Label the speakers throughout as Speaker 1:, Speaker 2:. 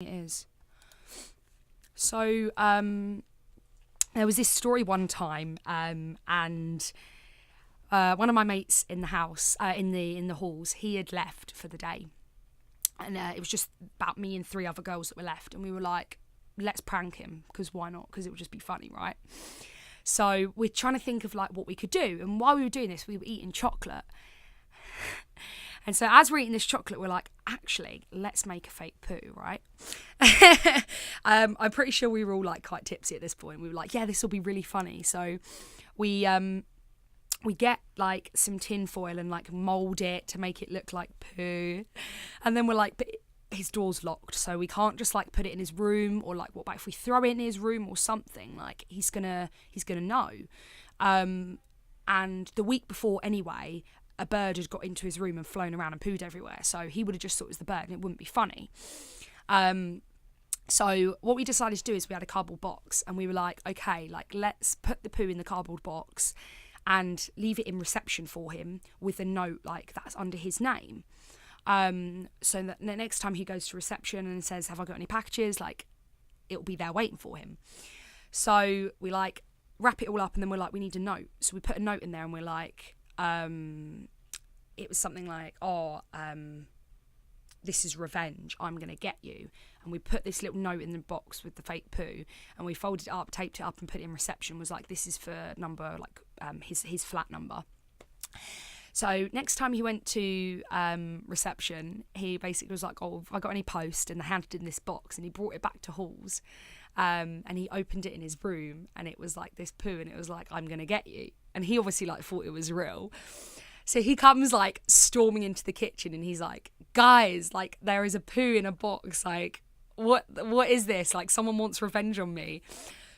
Speaker 1: it is. So there was this story one time, and one of my mates in the house, in the halls, he had left for the day, and it was just about me and 3 other girls that were left, and we were like, let's prank him, because why not? Because it would just be funny, right? So we're trying to think of like what we could do, and while we were doing this, we were eating chocolate. And so as we're eating this chocolate, we're like, actually, let's make a fake poo, right? I'm pretty sure we were all like quite tipsy at this point. We were like, yeah, this will be really funny. So we get like some tin foil and like mould it to make it look like poo. And then we're like, but his door's locked, so we can't just like put it in his room, or like what about if we throw it in his room or something? Like he's gonna know. And the week before anyway, a bird had got into his room and flown around and pooed everywhere, so he would have just thought it was the bird and it wouldn't be funny. So what we decided to do is we had a cardboard box, and we were like, okay, like let's put the poo in the cardboard box and leave it in reception for him with a note like that's under his name. So that the next time he goes to reception and says, have I got any packages, like it'll be there waiting for him. So we like wrap it all up, and then we're like, we need a note. So we put a note in there, and we're like, it was something like, this is revenge, I'm gonna get you. And we put this little note in the box with the fake poo, and we folded it up, taped it up, and put it in reception. Was like, this is for number, like his flat number. So next time he went to reception, he basically was like, oh, have I got any post? And they handed him this box, and he brought it back to halls, and he opened it in his room, and it was like this poo, and it was like, I'm gonna get you. And he obviously like thought it was real. So he comes like storming into the kitchen, and he's like, guys, like there is a poo in a box, like what is this? Like someone wants revenge on me.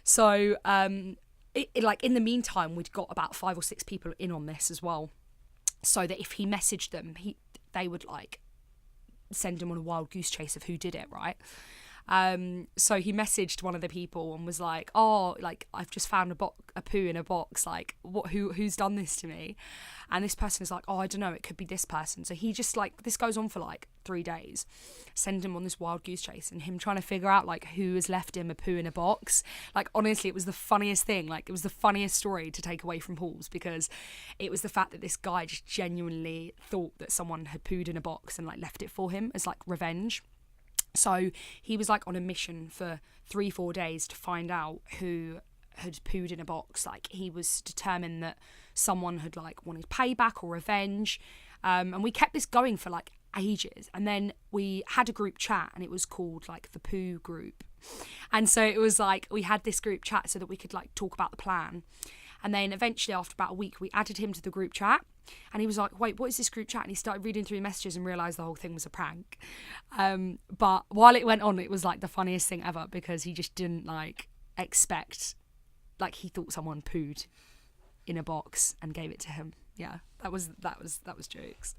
Speaker 1: So like in the meantime, we'd got about 5 or 6 people in on this as well, so that if he messaged them, they would like send him on a wild goose chase of who did it, right? So he messaged one of the people and was like, oh, like I've just found a poo in a box, like who's done this to me? And this person is like, oh, I don't know, it could be this person. So he just like, this goes on for like 3 days, send him on this wild goose chase, and him trying to figure out like who has left him a poo in a box. Like honestly, it was the funniest thing. Like it was the funniest story to take away from halls, because it was the fact that this guy just genuinely thought that someone had pooed in a box and like left it for him as like revenge. So he was like on a mission for 3-4 days to find out who had pooed in a box. Like he was determined that someone had like wanted payback or revenge. And we kept this going for like ages. And then we had a group chat, and it was called like the poo group. And so it was like we had this group chat so that we could like talk about the plan. And then eventually after about a week, we added him to the group chat, and he was like, wait, what is this group chat? And he started reading through messages and realised the whole thing was a prank. But while it went on, it was like the funniest thing ever, because he just didn't like expect, like he thought someone pooed in a box and gave it to him. Yeah, that was jokes.